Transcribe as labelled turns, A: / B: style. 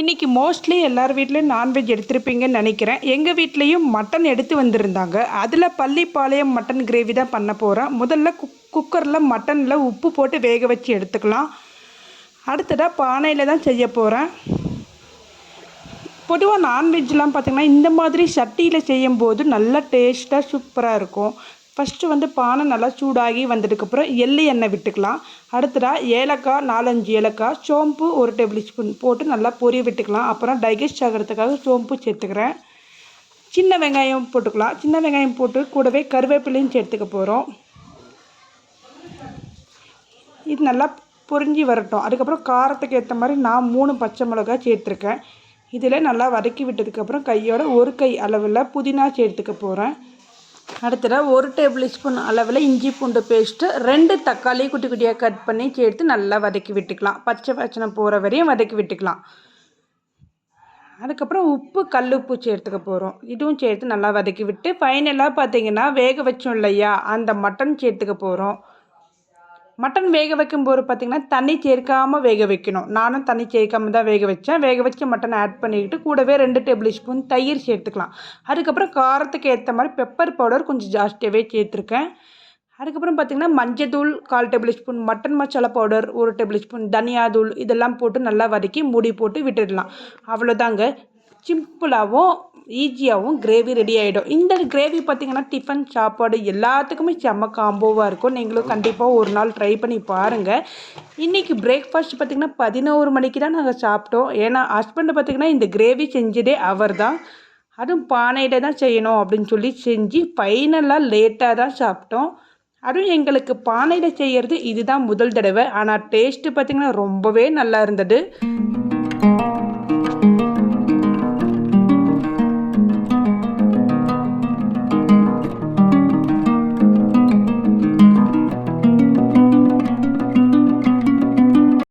A: இன்றைக்கி மோஸ்ட்லி எல்லார் வீட்லேயும் நான்வெஜ் எடுத்திருப்பீங்கன்னு நினைக்கிறேன். எங்கள் வீட்லேயும் மட்டன் எடுத்து வந்திருந்தாங்க. அதில் பள்ளிப்பாளையம் மட்டன் கிரேவி தான் பண்ண போகிறேன். முதல்ல குக்கரில் மட்டனில் உப்பு போட்டு வேக வச்சு எடுத்துக்கலாம். அடுத்ததாக பானையில் தான் செய்ய போகிறேன். பொதுவாக நான்வெஜ்லாம் பார்த்திங்கன்னா இந்த மாதிரி சட்டியில் செய்யும்போது நல்லா டேஸ்ட்டாக சூப்பராக இருக்கும். ஃபஸ்ட்டு பானை நல்லா சூடாகி வந்ததுக்கப்புறம் எள்ளு எண்ணெய் விட்டுக்கலாம். அடுத்ததாக ஏலக்காய் 4-5 ஏலக்காய், சோம்பு 1 டேபிள் ஸ்பூன் போட்டு நல்லா பொரிய விட்டுக்கலாம். அப்புறம் டைஜஸ்ட் ஆகிறதுக்காக சோம்பு சேர்த்துக்கிறேன். சின்ன வெங்காயம் போட்டுக்கலாம். சின்ன வெங்காயம் போட்டு கூடவே கருவேப்பிலையும் சேர்த்துக்க போகிறோம். இது நல்லா பொரிஞ்சு வரட்டும். அதுக்கப்புறம் காரத்துக்கு ஏற்ற மாதிரி நான் 3 பச்சை மிளகாய் சேர்த்துருக்கேன். இதில் நல்லா வதக்கி விட்டதுக்கப்புறம் கையோட 1 கை அளவில் புதினா சேர்த்துக்க போகிறேன். அடுத்ததாக 1 டேபிள் ஸ்பூன் அளவில் இஞ்சி பூண்டு பேஸ்ட்டு, 2 தக்காளி குட்டி குட்டியாக கட் பண்ணி சேர்த்து நல்லா வதக்கி விட்டுக்கலாம். பச்சை வாசனை போகிற வரையும் வதக்கி விட்டுக்கலாம். அதுக்கப்புறம் உப்பு, கல் உப்பு சேர்த்துக்க போகிறோம். இதுவும் சேர்த்து நல்லா வதக்கி விட்டு ஃபைனலாக பார்த்திங்கன்னா வேக வச்சோம் இல்லையா, அந்த மட்டன் சேர்த்துக்க போகிறோம். மட்டன் வேக வைக்கும்போது பார்த்திங்கன்னா தண்ணி சேர்க்காமல் வேக வைக்கணும். நானும் தண்ணி சேர்க்காம தான் வேக வச்சேன். வேக வச்ச மட்டனை ஆட் பண்ணிக்கிட்டு கூடவே 2 டேபிள் ஸ்பூன் தயிர் சேர்த்துக்கலாம். அதுக்கப்புறம் காரத்துக்கு ஏற்ற மாதிரி பெப்பர் பவுடர் கொஞ்சம் ஜாஸ்தியாகவே சேர்த்துருக்கேன். அதுக்கப்புறம் பார்த்திங்கன்னா மஞ்சத்தூள் 1/4 table spoon, mutton masala powder 1 table spoon, தனியாத்தூள் இதெல்லாம் போட்டு நல்லா வதக்கி மூடி போட்டு விட்டுடலாம். அவ்வளோதாங்க. சிம்பிளாகவும் ஈஸியாகவும் கிரேவி ரெடி ஆகிடும். இந்த கிரேவி பார்த்திங்கன்னா டிஃபன், சாப்பாடு எல்லாத்துக்குமே செம்ம காம்போவாக இருக்கும். நீங்களும் கண்டிப்பாக ஒரு நாள் ட்ரை பண்ணி பாருங்கள். இன்றைக்கி பிரேக்ஃபாஸ்ட் பார்த்திங்கன்னா 11 மணிக்கு தான் நாங்கள் சாப்பிட்டோம். ஏன்னா ஹஸ்பண்டு பார்த்திங்கன்னா இந்த கிரேவி செஞ்சதே அவர் தான். அதுவும் பானையில் தான் செய்யணும் அப்படின்னு சொல்லி செஞ்சு ஃபைனலாக லேட்டாக தான் சாப்பிட்டோம். அதுவும் எங்களுக்கு பானையில் செய்கிறது இதுதான் முதல் தடவை. ஆனால் டேஸ்ட்டு பார்த்திங்கன்னா ரொம்பவே நல்லா இருந்தது.